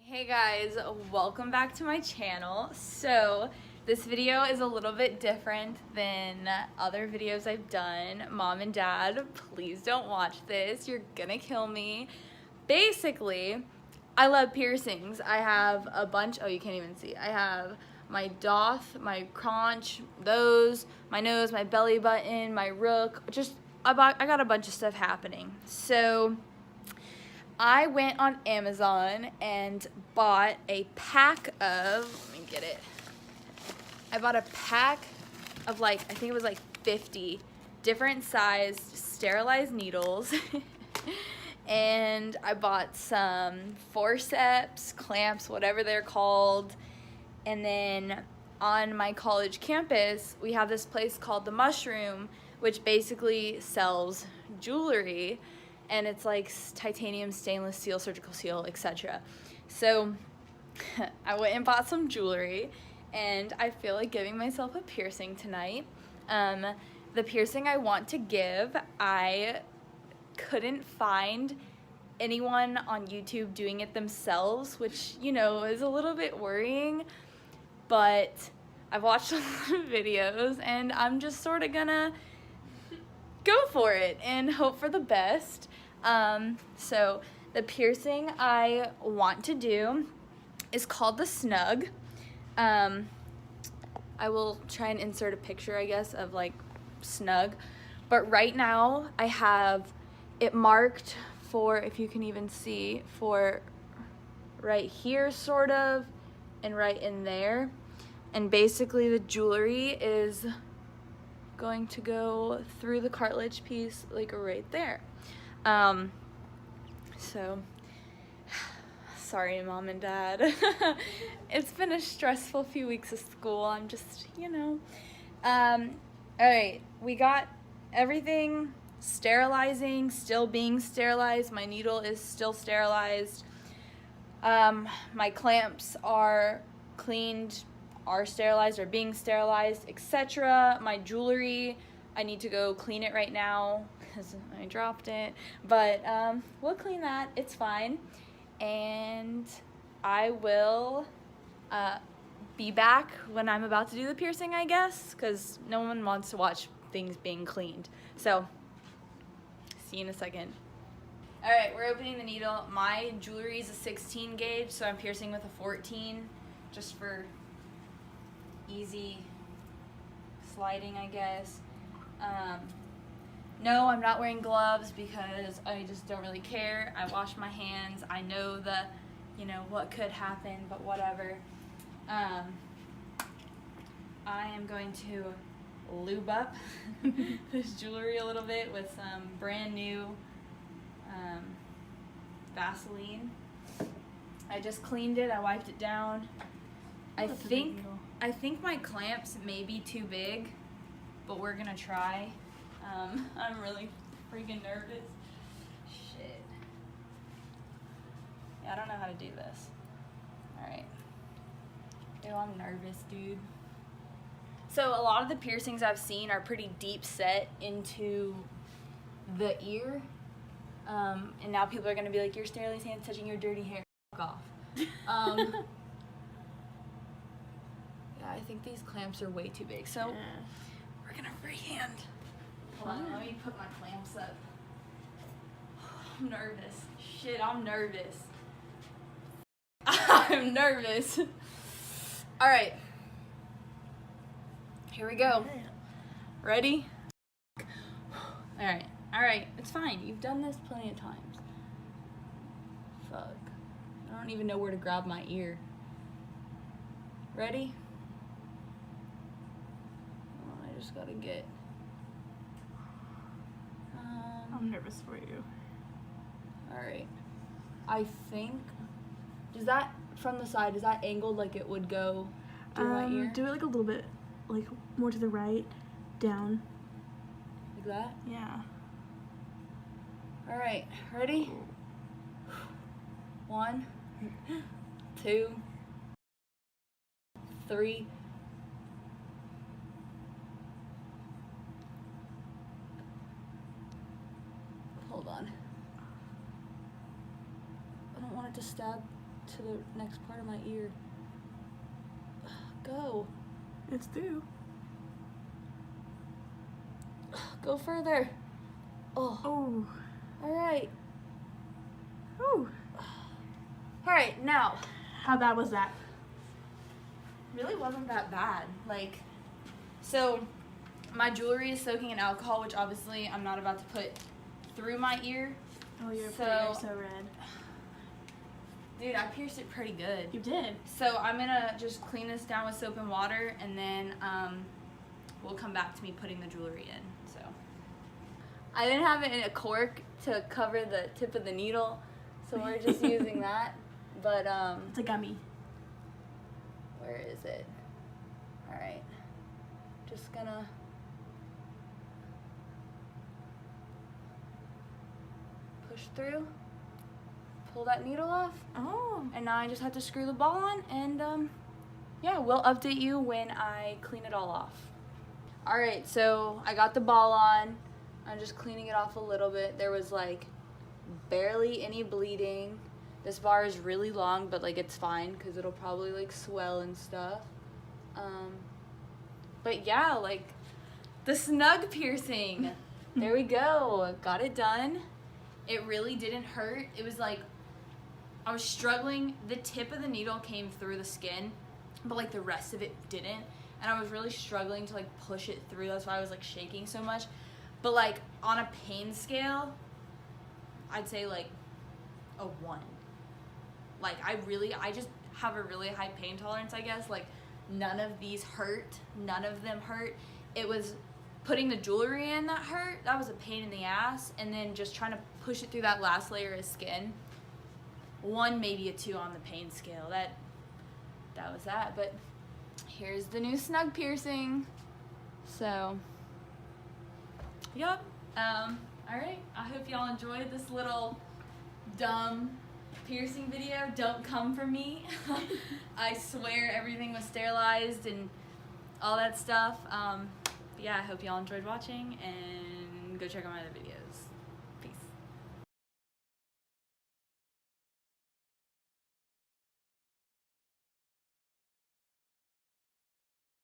Hey guys, welcome back to my channel. So this video is a little bit different than other videos I've done. Mom and Dad, please don't watch this. You're gonna kill me. Basically, I love piercings. I have a bunch. Oh, you can't even see. I have my doth, my conch, those, my nose, my belly button, my rook. I got a bunch of stuff happening. So I went on Amazon and bought a pack of, let me get it. I bought a pack of I think it was 50 different sized sterilized needles. And I bought some forceps, clamps, whatever they're called. And then on my college campus, we have this place called The Mushroom, which basically sells jewelry. And it's like titanium, stainless steel, surgical steel, etc. So I went and bought some jewelry, and I feel like giving myself a piercing tonight. The piercing I want to give, I couldn't find anyone on YouTube doing it themselves, which, you know, is a little bit worrying, but I've watched a lot of videos, and I'm just sort of gonna go for it and hope for the best. So the piercing I want to do is called the Snug. I will try and insert a picture, I guess, of Snug, but right now I have it marked for, if you can even see, for right here sort of, and right in there. And basically the jewelry is going to go through the cartilage piece right there. So sorry, Mom and Dad. It's been a stressful few weeks of school. I'm just, all right, we got everything sterilizing, still being sterilized. My needle is still sterilized. My clamps are cleaned, are sterilized, or being sterilized, etc. My jewelry, I need to go clean it right now because I dropped it, but we'll clean that. It's fine, and I will be back when I'm about to do the piercing, I guess, because no one wants to watch things being cleaned. So see you in a second. All right, we're opening the needle. My jewelry is a 16 gauge, so I'm piercing with a 14 just for easy sliding, I guess. No, I'm not wearing gloves because I just don't really care. I wash my hands. I know what could happen, but whatever. I am going to lube up this jewelry a little bit with some brand new Vaseline. I just cleaned it. I wiped it down. I think my clamps may be too big, but we're gonna try. I'm really freaking nervous. Shit. Yeah, I don't know how to do this. Alright. Ew, I'm nervous, dude. So a lot of the piercings I've seen are pretty deep set into the ear. And now people are gonna be like, your sterilized hands touching your dirty hair. Fuck off. Yeah, I think these clamps are way too big, so we're gonna freehand. Hold on, let me put my clamps up. I'm nervous. Shit, I'm nervous. I'm nervous. All right, here we go. Ready? All right, it's fine. You've done this plenty of times. Fuck, I don't even know where to grab my ear. Ready? I just gotta get. I'm nervous for you. Alright. I think. Does that, from the side, is that angled like it would go through my ear? Do it a little bit, more to the right, down. Like that? Yeah. Alright, ready? 1, 2, 3. Hold on. I don't want it to stab to the next part of my ear. Go. It's through. Go further. Oh. Oh. All right. Ooh. All right, now. How bad was that? Really wasn't that bad. Like, so my jewelry is soaking in alcohol, which obviously I'm not about to put through my ear. Oh, your So- ear so red. Dude, I pierced it pretty good. You did. So I'm gonna just clean this down with soap and water, and then we'll come back to me putting the jewelry in. So I didn't have it in a cork to cover the tip of the needle, so we're just using that. But It's a gummy. where is it? All right, just gonna push through, pull that needle off. Oh. And now I just have to screw the ball on, and yeah, we'll update you when I clean it all off. All right, so I got the ball on. I'm just cleaning it off a little bit. There was like barely any bleeding. This bar is really long, but like it's fine because it'll probably like swell and stuff. But yeah, like the snug piercing. There we go. Got it done. It really didn't hurt. It was like I was struggling. The tip of the needle came through the skin, but like the rest of it didn't. And I was really struggling to like push it through. That's why I was like shaking so much. But like on a pain scale, I'd say like a 1. Like I just have a really high pain tolerance, I guess. Like none of these hurt. None of them hurt. It was putting the jewelry in that hurt. That was a pain in the ass. And then just trying to push it through that last layer of skin. 1, maybe a 2 on the pain scale. That was that. But here's the new snug piercing. So, yep. All right. I hope y'all enjoyed this little dumb piercing video. Don't come for me. I swear everything was sterilized and all that stuff. Yeah, I hope y'all enjoyed watching, and go check out my other videos.